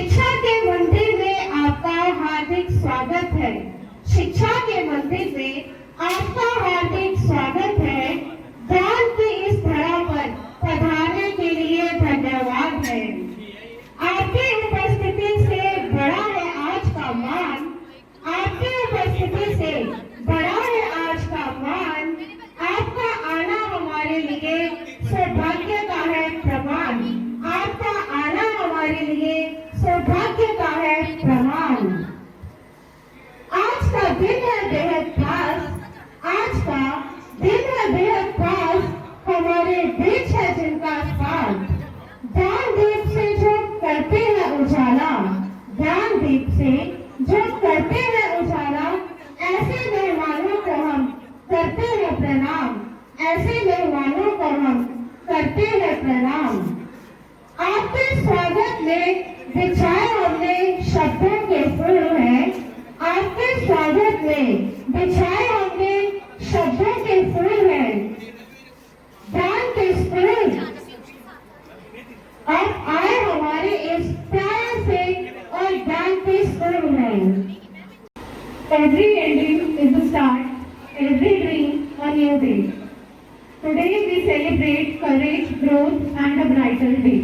शिक्षा के मंदिर में आपका हार्दिक स्वागत है। शिक्षा के मंदिर में आपका हार्दिक स्वागत है। ज्ञान की इस धरा पर पधारने के लिए धन्यवाद है। आपकी उपस्थिति से बड़ा है आज का मान। आपकी उपस्थिति से बड़ा है आज का मान। आपका आना हमारे लिए सौभाग्य का है प्रमाण। आपका आना हमारे लिए सौभाग्य का है प्रमाण। आज का दिन है बेहद खास। आज का दिन है बेहद खास। हमारे बीच है जिनका साथ। ज्ञान दीप से जो करते हैं उजाला। ज्ञान दीप से जो करते हैं उजाला। ऐसे मेहमानों को हम करते हैं प्रणाम। ऐसे मेहमानों को हम करते हैं प्रणाम। आपके स्वागत में बिछाए हमने शब्दों के फूल हैं। आपके स्वागत में बिछाए हमने शब्दों के फूल हैं। ज्ञान के स्कूल अब आए हमारे इस प्यार से और ज्ञान के स्कूल में। Every ending is a start, every dream a new day. Today we celebrate courage, growth and a brighter day.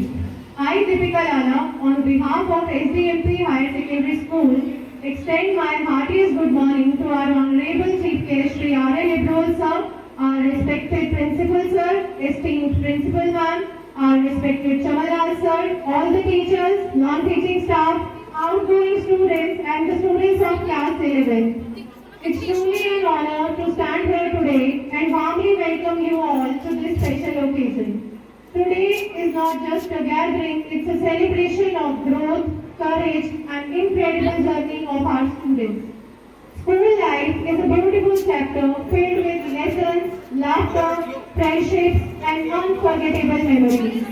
I, Deepika Lala, on behalf of SDMP Higher Secondary School, extend my heartiest good morning to our Honorable Chief Guest Shri R.L. Abrol Sir, our respected Principal Sir, esteemed Principal Ma'am, our respected Chamalal Sir, all the teachers, non-teaching staff, outgoing students and the students of class 11. It's truly an honor to stand here today and warmly welcome you all to this special occasion. Today is not just a gathering, it's a celebration of growth, courage and incredible journey of our students. School life is a beautiful chapter filled with lessons, laughter, friendships and unforgettable memories.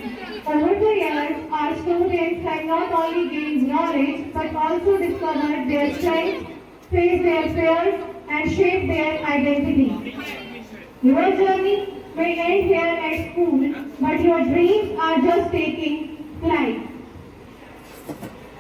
Over the years, our students have not only gained knowledge but also discovered their strengths, faced their fears and shaped their identity. Your journey may end here at school, but your dreams are just taking flight.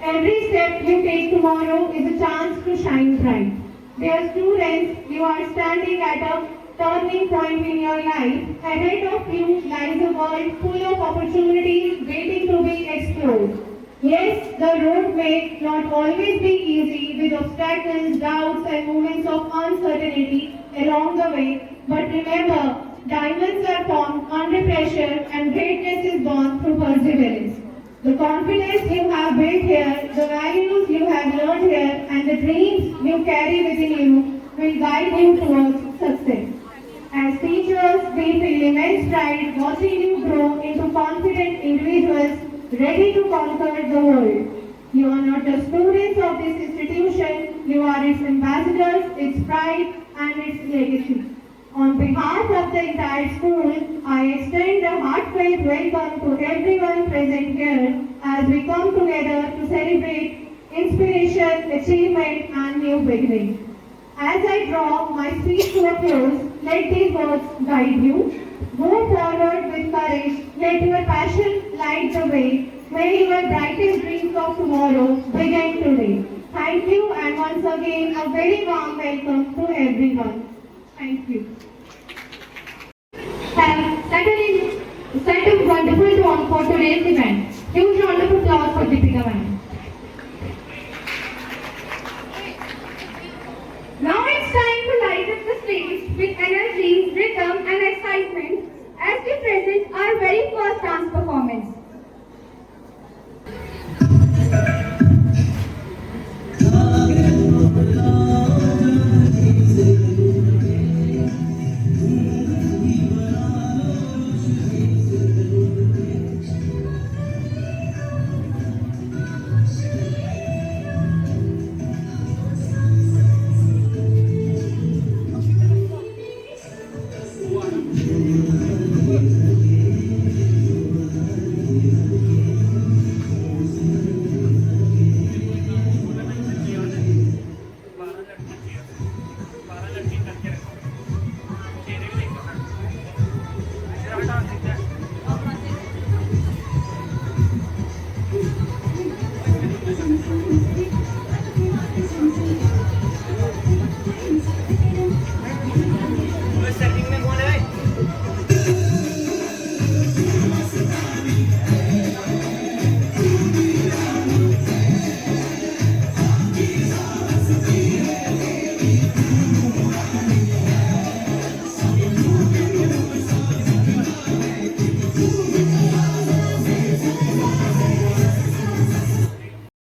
Every step you take tomorrow is a chance to shine bright. Dear students, you are standing at a turning point in your life. Ahead of you lies a world full of opportunities waiting to be explored. Yes, the road may not always be easy with obstacles, doubts and moments of uncertainty along the way, but remember, diamonds are formed under pressure and greatness is born through perseverance. The confidence you have built here, the values you have learned here and the dreams you carry within you will guide you towards success. As teachers, we feel immense pride watching you grow into confident individuals ready to conquer the world. You are not just students of this institution, you are its ambassadors, its pride and its legacy. On behalf of the entire school, I extend a heartfelt welcome to everyone present here as we come together to celebrate inspiration, achievement and new beginnings. As I draw my speech to a close, let these words guide you. Go forward with courage, let your passion light the way. May your brightest dreams of tomorrow begin today. Thank you and once again a very warm welcome to everyone. Thank you. Have set a wonderful tone for today's event. Huge round of applause for Deepika ma'am. Now it's time to light up the stage with energy, rhythm and excitement as we present our very first dance performance.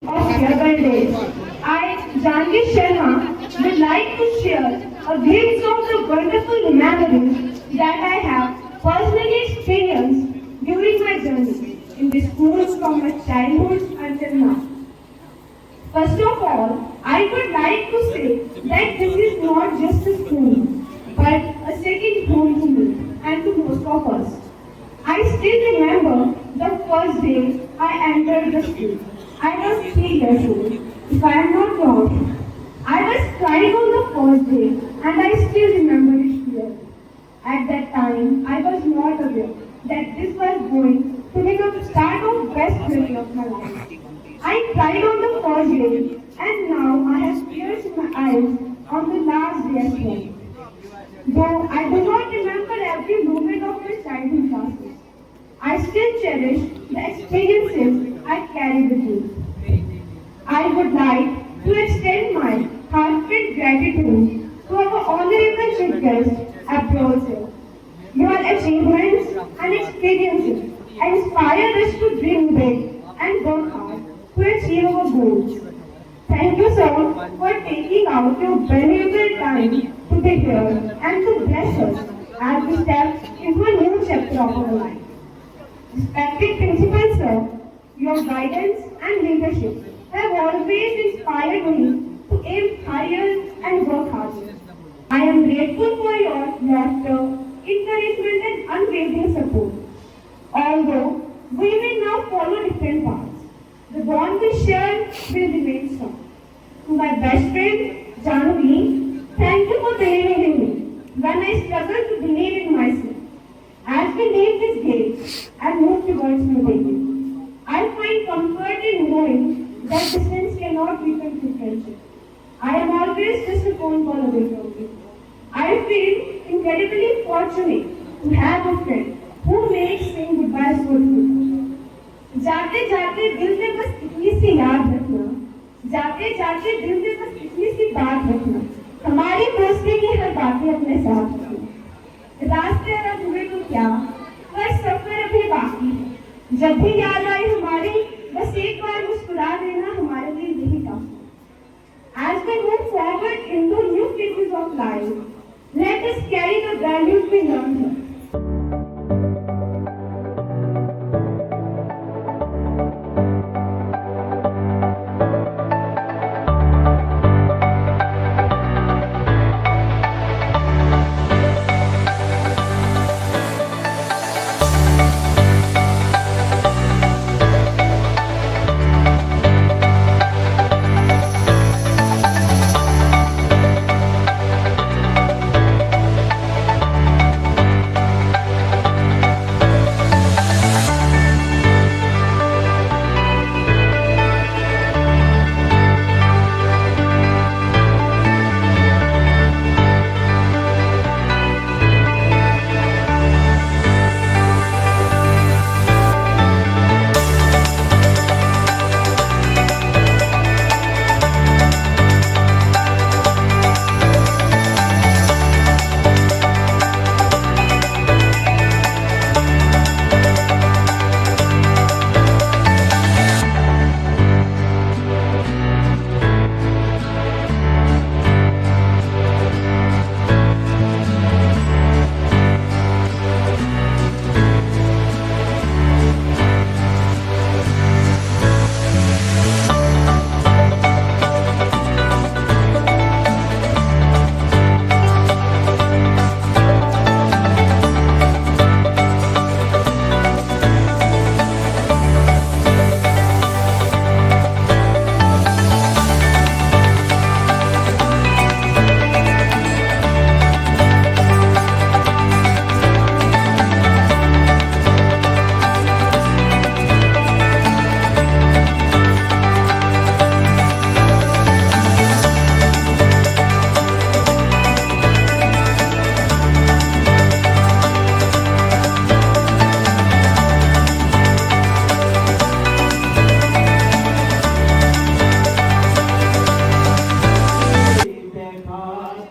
Of Rebel Days. I, Janvi Sharma, would like to share a glimpse of the wonderful memories that I have personally experienced during my journey in the schools from my childhood until now. First of all, I would like to say that this is not just a school, but a second home to me and to most of us. I still remember the first day I entered the school. I was 3 years old, if I am not wrong. I was crying on the first day and I still remember it clearly. At that time, I was not aware that this was going to be the start of best journey of my life. I cried on the first day and now I have tears in my eyes on the last day as well. Though I do not remember every moment of my childhood classes, I still cherish the experiences I carry with me. I would like to extend my heartfelt gratitude to our honorable chief guest, April sir. Your achievements and experiences inspire us to dream big and work hard to achieve our goals. Thank you, sir, for taking out your valuable time to be here and to bless us as we step into a new chapter of our life. Respected Principal Sir, your guidance and leadership have always inspired me to aim higher and work harder. I am grateful for your laughter, encouragement and unwavering support. Although we may now follow different paths, the bond we share will remain strong. To my best friend, Janvi, thank you for believing in me when I struggled to believe in myself. As we leave this gate and move towards my baby, I find comfort in knowing that distance cannot weaken true friendship. I am always just a phone call away from you. I feel incredibly fortunate to have a friend who makes saying goodbye so good. जाते जाते दिल में बस इतनी सी याद रखना, जाते जाते दिल में बस इतनी सी बात रखना, हमारी दोस्ती की हर बातें अपने साथ रखना। रास्ते अगर हुए तो क्या, पर सफर अभी बाकी है। जब भी याद आए हमारी, बस एक बार मुस्कुरा देना हमारे लिए यही काफी। As we move forward into new phases of life, let us carry the values we learned here.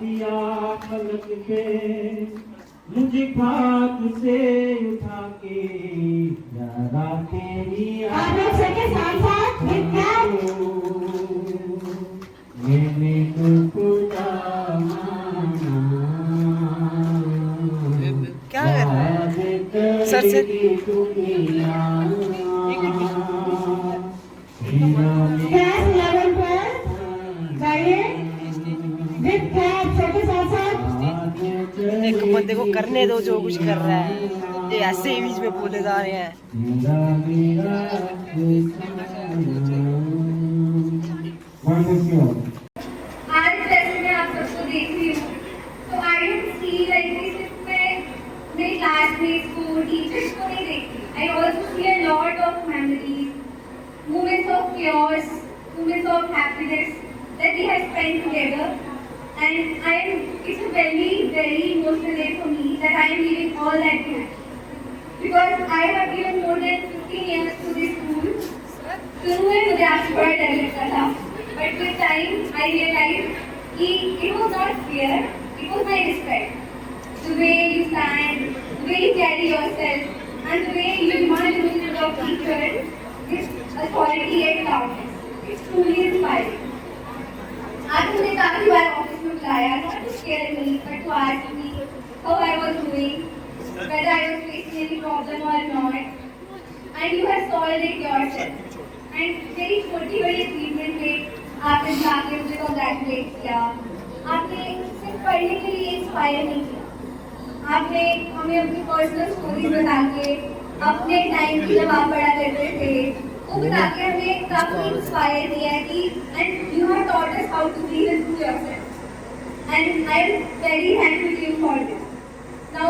दिया फलक पे, मुझे खाक से उठा के यारा तेरी आप लोग सबके साथ साथ with clap। मैंने तुझको माना, क्या कर रहा है सर से? क्लास 11 पर गाइए with clap सबके साथ साथ। एक बंदे को करने दो जो कुछ कर रहा है, ये ऐसे ही बीच में बोले जा रहे हैं। आज जैसे मैं आप सबको देख रही हूँ, तो आई डोंट सी लाइक सिर्फ मैं मेरे क्लासमेट्स को, टीचर्स को नहीं देखती। I also see a lot of memories, moments of chaos, moments of happiness that we have spent together. And it's a very, very emotional day for me that I am leaving all that behind. Because I have given more than 15 years to this school. शुरू में मुझे आपसे बड़ा डर लगता था, but with time I realized कि it was not fear, it was my respect. The way you stand, the way you carry yourself, and the way you demand to your teacher with authority and calmness. It's truly inspiring. आज मुझे काफी बार office में बुलाया, not to scare me, but to ask me how I was doing, whether I was facing any problem or not, and you have solved it yourself. And मेरी छोटी बड़ी achievement में आपने जाके मुझे कॉन्ग्रेचुलेट किया। आपने सिर्फ पढ़ने के लिए इंस्पायर नहीं किया, आपने हमें अपनी पर्सनल स्टोरीज बता के, अपने टाइम की जब आप पढ़ा करते थे वो बता के हमें काफी इंस्पायर किया है कि and you have taught us how to be with yourself, and I am very thankful to you for this. Now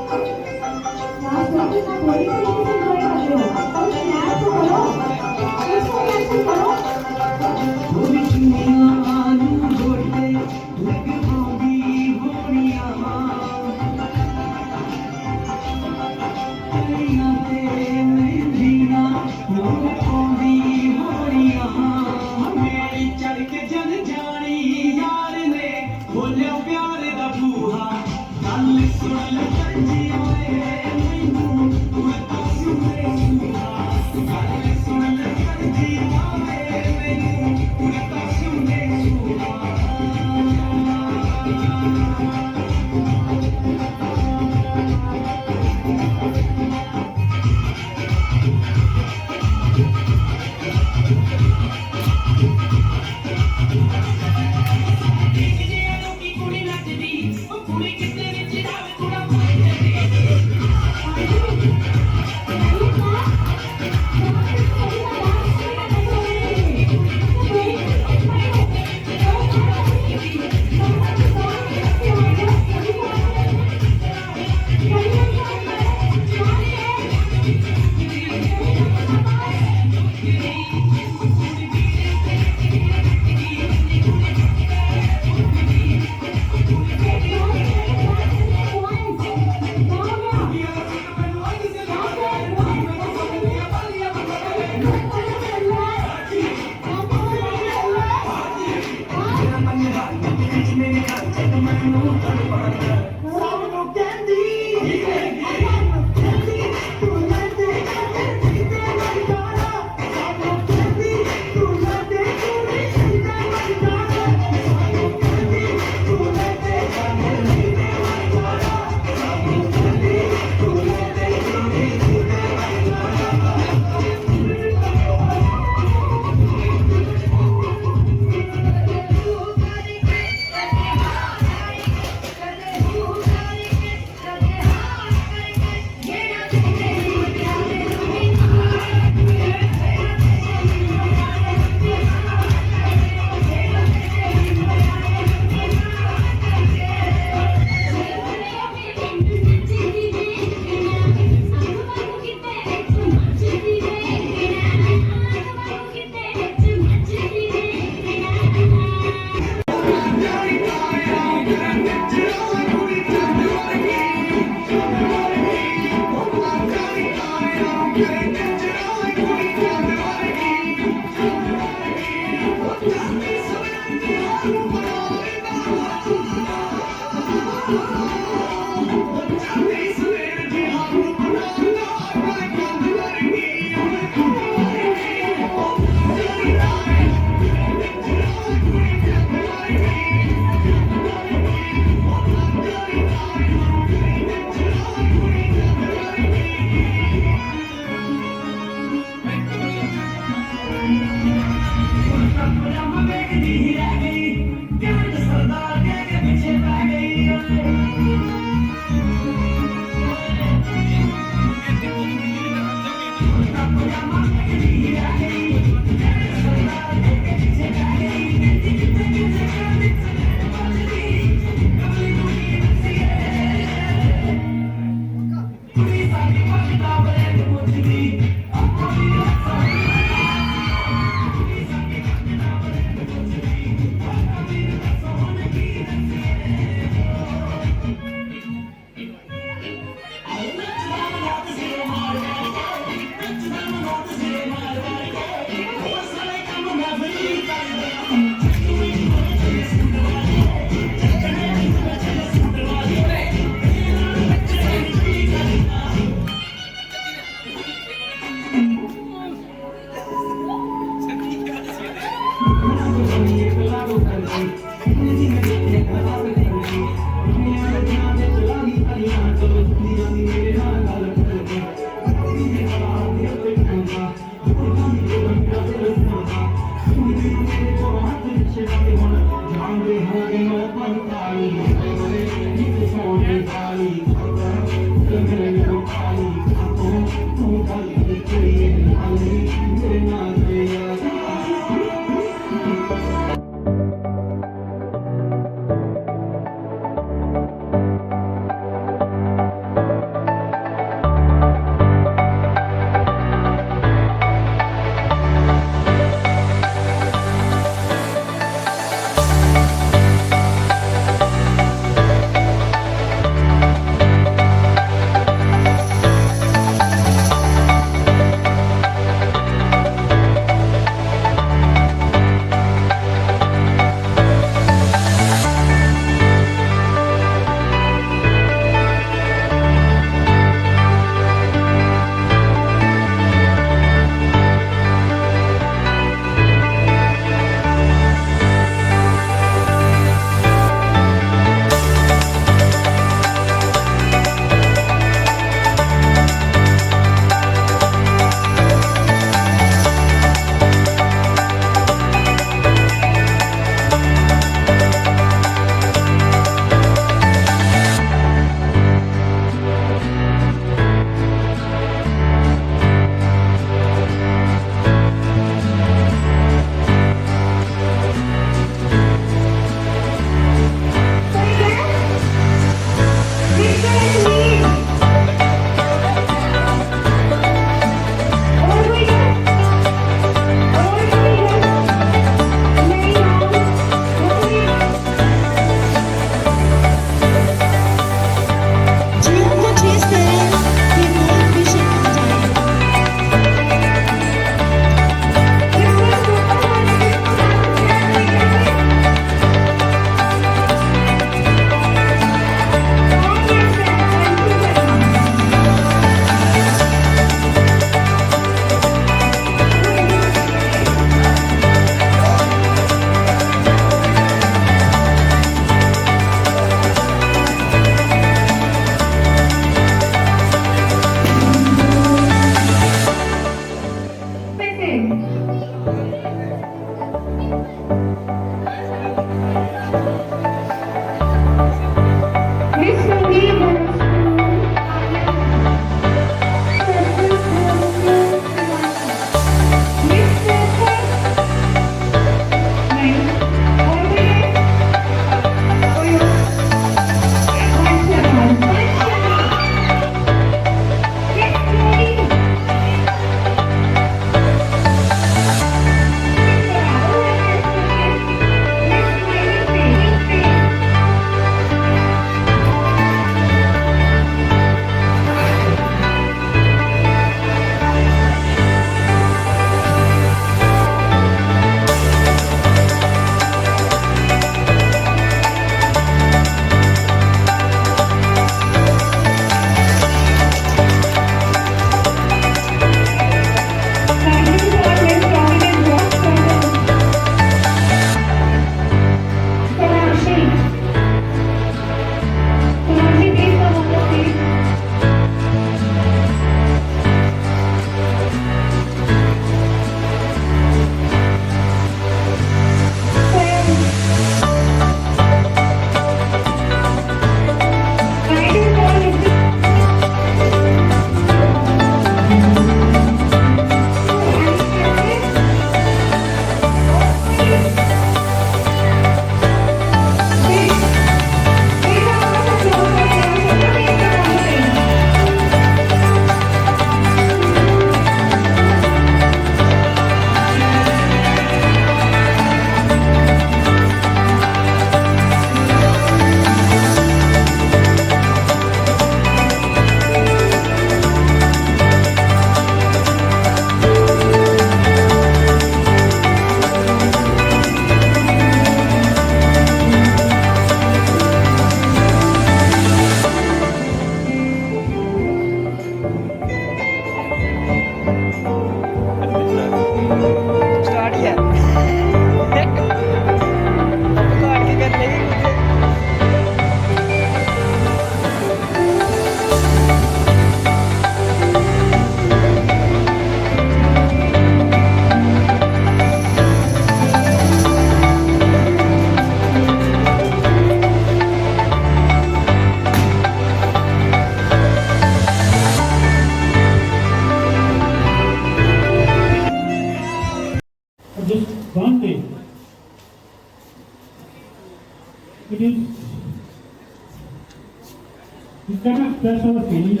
You cannot express our feelings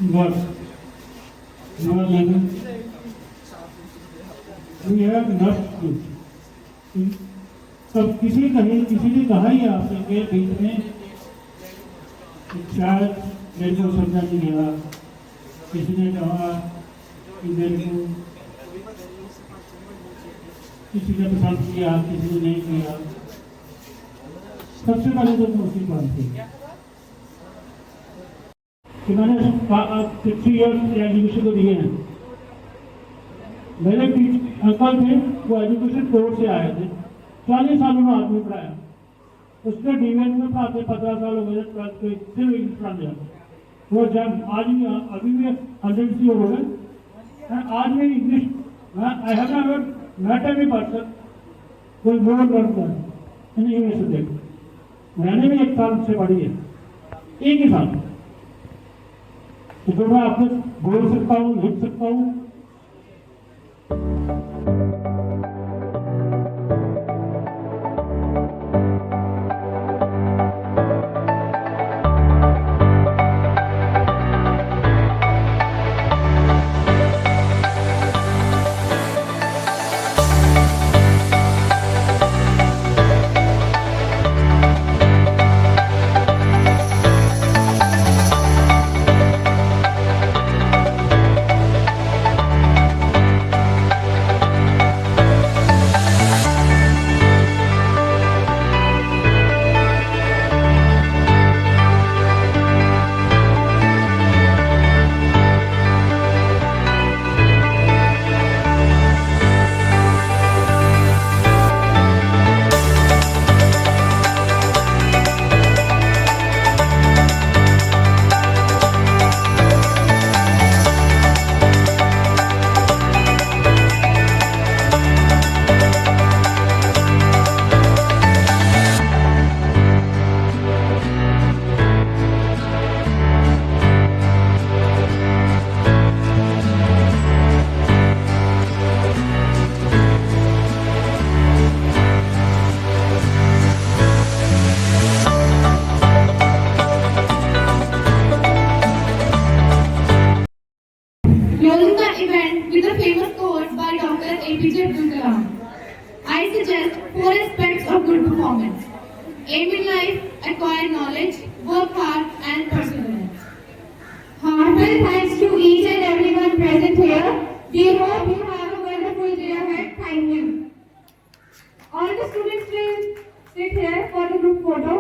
in words. In our language, we have enough to. तब किसी ने कहा ही आपसे के बीच में कि शायद मेरे को समझा नहीं गया, किसी ने कहा कि मेरे को किसी ने पसंद किया, किसी ने नहीं किया। सबसे पहले तो उसकी बात थी कि मैंने 3 इयर्स एजुकेशन को दिए हैं। मेरे अंकल थे, वो एजुकेशन कोर्ट से आए थे, 40 साल उन्होंने आदमी पढ़ाया। उसके डीवेन में पढ़ाते 15 साल हो गए, 12th के सिर्फ इंग्लिश पढ़ा दिया। वो जब आज भी अभी भी 100 की हो गए, आज भी English I have never met any person who is more learned than in English subject. मैंने भी 1 साल से पढ़ी है, एक ही साल। तो जो मैं आपको बोल सकता हूँ, लिख सकता हूँ। Closing the event with a famous quote by Dr. APJ Abdul Kalam. I suggest 4 aspects of good performance: aim in life, acquire knowledge, work hard, and perseverance. Heartfelt thanks to each and everyone present here. We hope you have a wonderful day ahead. Thank you. All the students will sit here for the group photo.